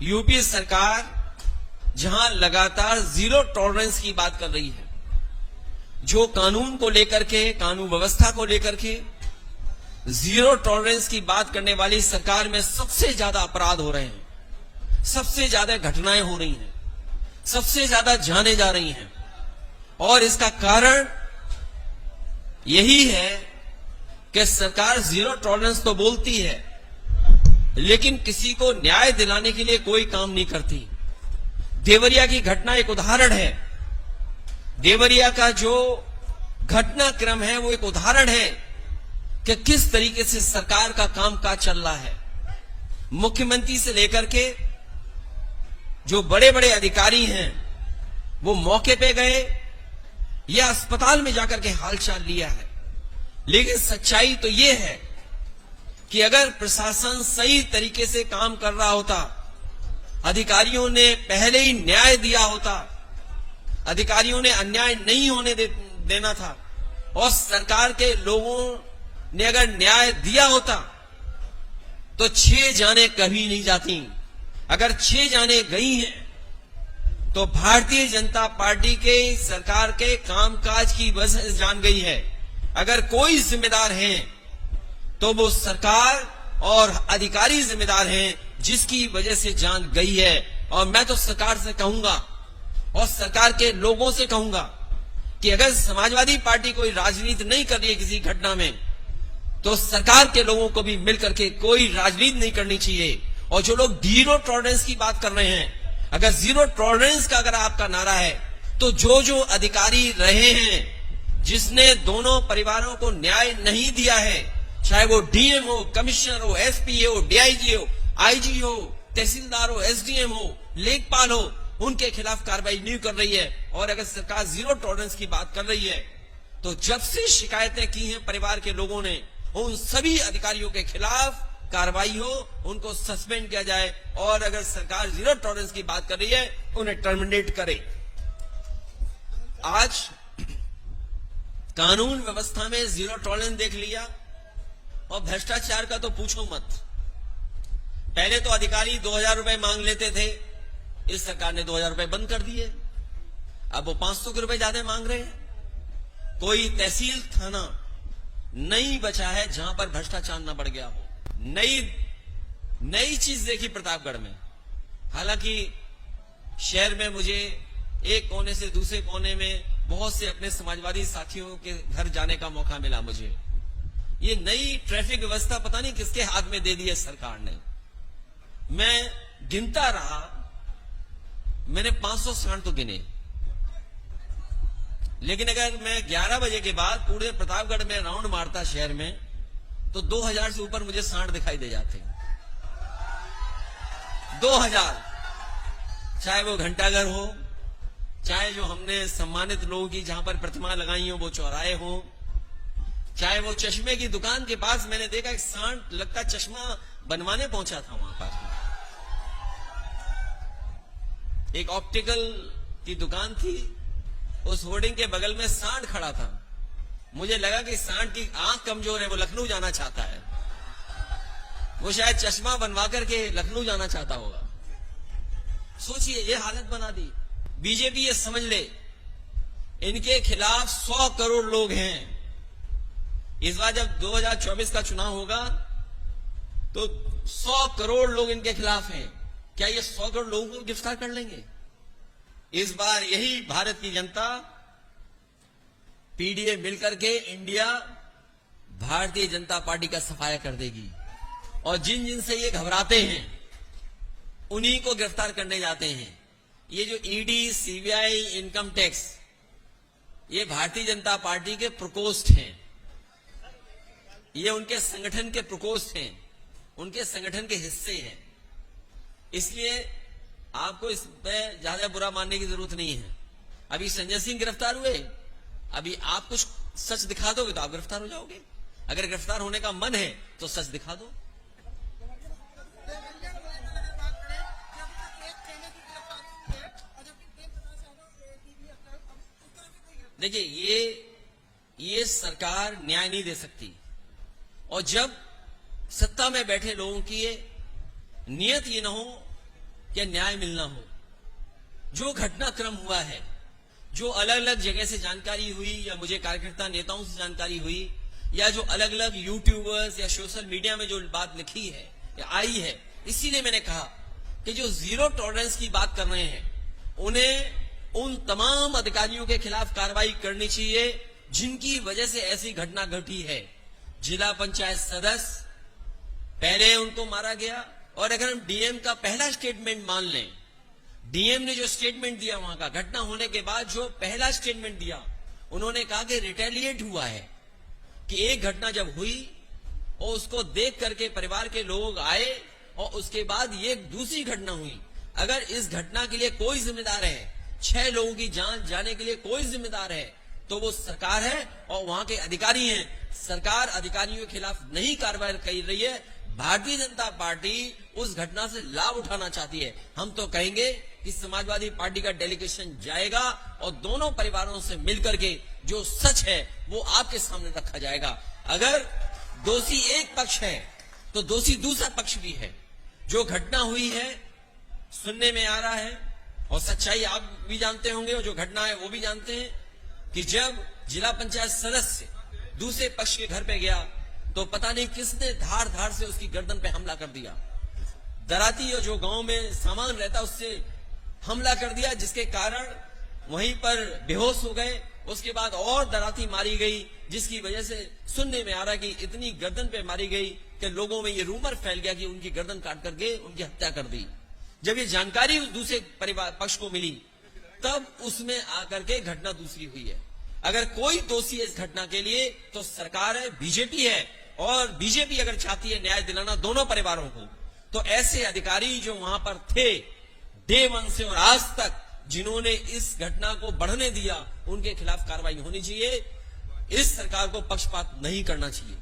UP सरकार जहां लगातार जीरो टॉलरेंस की बात कर रही है, जो कानून को लेकर के, कानून व्यवस्था को लेकर के जीरो टॉलरेंस की बात करने वाली सरकार में सबसे ज्यादा अपराध हो रहे हैं, सबसे ज्यादा घटनाएं हो रही हैं, सबसे ज्यादा जाने जा रही हैं। और इसका कारण यही है कि सरकार जीरो टॉलरेंस तो बोलती है, लेकिन किसी को न्याय दिलाने के लिए कोई काम नहीं करती। देवरिया की घटना एक उदाहरण है। देवरिया का जो घटनाक्रम है वो एक उदाहरण है कि किस तरीके से सरकार का कामकाज चल रहा है। मुख्यमंत्री से लेकर के जो बड़े बड़े अधिकारी हैं वो मौके पे गए या अस्पताल में जाकर के हालचाल लिया है, लेकिन सच्चाई तो ये है कि अगर प्रशासन सही तरीके से काम कर रहा होता, अधिकारियों ने पहले ही न्याय दिया होता, अधिकारियों ने अन्याय नहीं होने देना था, और सरकार के लोगों ने अगर न्याय दिया होता तो 6 जाने कभी नहीं जाती। अगर 6 जाने गई हैं तो भारतीय जनता पार्टी के सरकार के कामकाज की वजह से जान गई है। अगर कोई जिम्मेदार है तो वो सरकार और अधिकारी जिम्मेदार हैं, जिसकी वजह से जान गई है। और मैं तो सरकार से कहूंगा और सरकार के लोगों से कहूंगा कि अगर समाजवादी पार्टी कोई राजनीति नहीं कर रही है किसी घटना में, तो सरकार के लोगों को भी मिलकर के कोई राजनीति नहीं करनी चाहिए। और जो लोग जीरो टॉलरेंस की बात कर रहे हैं, अगर जीरो टॉलरेंस का अगर आपका नारा है, तो जो अधिकारी रहे हैं जिसने दोनों परिवारों को न्याय नहीं दिया है, चाहे वो डीएम हो, कमिश्नर हो, एसपी हो, डीआईजी हो, आईजी हो, तहसीलदार हो, एसडीएम हो, लेखपाल हो, उनके खिलाफ कार्रवाई नहीं कर रही है। और अगर सरकार जीरो टॉलरेंस की बात कर रही है, तो जब से शिकायतें की हैं परिवार के लोगों ने, उन सभी अधिकारियों के खिलाफ कार्रवाई हो, उनको सस्पेंड किया जाए। और अगर सरकार जीरो टॉलरेंस की बात कर रही है, उन्हें टर्मिनेट करे। आज कानून व्यवस्था में जीरो टॉलरेंस देख लिया, और भ्रष्टाचार का तो पूछो मत। पहले तो अधिकारी 2000 रुपए मांग लेते थे, इस सरकार ने 2000 रुपए बंद कर दिए। अब वो 500 रुपए ज्यादा मांग रहे हैं। कोई तहसील थाना नहीं बचा है जहां पर भ्रष्टाचार न बढ़ गया हो। नई चीज देखी प्रतापगढ़ में। हालांकि शहर में मुझे एक कोने से दूसरे कोने में बहुत से अपने समाजवादी साथियों के घर जाने का मौका मिला मुझे। ये नई ट्रैफिक व्यवस्था पता नहीं किसके हाथ में दे दी है सरकार ने। मैं गिनता रहा, मैंने 500 सांड तो गिने, लेकिन अगर मैं 11 बजे के बाद पूरे प्रतापगढ़ में राउंड मारता शहर में, तो 2000 से ऊपर मुझे सांड दिखाई दे जाते। 2000, चाहे वो घंटाघर हो, चाहे जो हमने सम्मानित लोगों की जहां पर प्रतिमा लगाई हो वो चौराहे हो, चाहे वो चश्मे की दुकान के पास मैंने देखा एक सांड लगता चश्मा बनवाने पहुंचा था वहां पर। एक ऑप्टिकल की दुकान थी, उस होर्डिंग के बगल में सांड खड़ा था। मुझे लगा कि सांड की आंख कमजोर है, वो लखनऊ जाना चाहता है, वो शायद चश्मा बनवा करके लखनऊ जाना चाहता होगा। सोचिए, ये हालत बना दी। बीजेपी ये समझ ले, इनके खिलाफ 100 करोड़ लोग हैं। इस बार जब 2024 का चुनाव होगा तो 100 करोड़ लोग इनके खिलाफ हैं। क्या ये 100 करोड़ लोगों को गिरफ्तार कर लेंगे? इस बार यही भारत की जनता, पीडीए मिलकर के इंडिया भारतीय जनता पार्टी का सफाया कर देगी। और जिन जिन से ये घबराते हैं उन्हीं को गिरफ्तार करने जाते हैं। ये जो ईडी, सीबीआई, इनकम टैक्स, ये भारतीय जनता पार्टी के प्रकोष्ठ हैं, ये उनके संगठन के प्रकोष्ठ हैं, उनके संगठन के हिस्से हैं। इसलिए आपको इस पे ज्यादा बुरा मानने की जरूरत नहीं है। अभी संजय सिंह गिरफ्तार हुए, अभी आप कुछ सच दिखा दोगे तो आप गिरफ्तार हो जाओगे। अगर गिरफ्तार होने का मन है तो सच दिखा दो। देखिए, ये सरकार न्याय नहीं दे सकती। और जब सत्ता में बैठे लोगों की ये नियत ये न हो कि न्याय मिलना हो। जो घटनाक्रम हुआ है, जो अलग अलग जगह से जानकारी हुई या मुझे कार्यकर्ता नेताओं से जानकारी हुई या जो अलग अलग यूट्यूबर्स या सोशल मीडिया में जो बात लिखी है या आई है, इसीलिए मैंने कहा कि जो जीरो टॉलरेंस की बात कर रहे हैं उन्हें उन तमाम अधिकारियों के खिलाफ कार्रवाई करनी चाहिए जिनकी वजह से ऐसी घटना घटी है। जिला पंचायत सदस्य, पहले उनको मारा गया, और अगर हम डीएम का पहला स्टेटमेंट मान लें, डीएम ने जो स्टेटमेंट दिया वहां का घटना होने के बाद जो पहला स्टेटमेंट दिया, उन्होंने कहा कि रिटेलिएट हुआ है, कि एक घटना जब हुई और उसको देख करके परिवार के लोग आए और उसके बाद ये दूसरी घटना हुई। अगर इस घटना के लिए कोई जिम्मेदार है, 6 लोगों की जान जाने के लिए कोई जिम्मेदार है, तो वो सरकार है और वहां के अधिकारी हैं। सरकार अधिकारियों के खिलाफ नहीं कार्रवाई कर रही है। भारतीय जनता पार्टी उस घटना से लाभ उठाना चाहती है। हम तो कहेंगे कि समाजवादी पार्टी का डेलीगेशन जाएगा और दोनों परिवारों से मिलकर के जो सच है वो आपके सामने रखा जाएगा। अगर दोषी एक पक्ष है तो दोषी दूसरा पक्ष भी है। जो घटना हुई है सुनने में आ रहा है और सच्चाई आप भी जानते होंगे और जो घटना है वो भी जानते हैं कि जब जिला पंचायत सदस्य दूसरे पक्ष के घर पे गया तो पता नहीं किसने धार धार से उसकी गर्दन पे हमला कर दिया। दराती और जो गांव में सामान रहता उससे हमला कर दिया, जिसके कारण वहीं पर बेहोश हो गए। उसके बाद और दराती मारी गई, जिसकी वजह से सुनने में आ रहा है कि इतनी गर्दन पे मारी गई कि लोगों में ये रूमर फैल गया कि उनकी गर्दन काट करके उनकी हत्या कर दी। जब ये जानकारी दूसरे परिवार पक्ष को मिली तब उसमें आकर के घटना दूसरी हुई है। अगर कोई दोषी है इस घटना के लिए तो सरकार है, बीजेपी है, और बीजेपी अगर चाहती है न्याय दिलाना दोनों परिवारों को, तो ऐसे अधिकारी जो वहां पर थे डे 1 से और आज तक जिन्होंने इस घटना को बढ़ने दिया, उनके खिलाफ कार्रवाई होनी चाहिए। इस सरकार को पक्षपात नहीं करना चाहिए।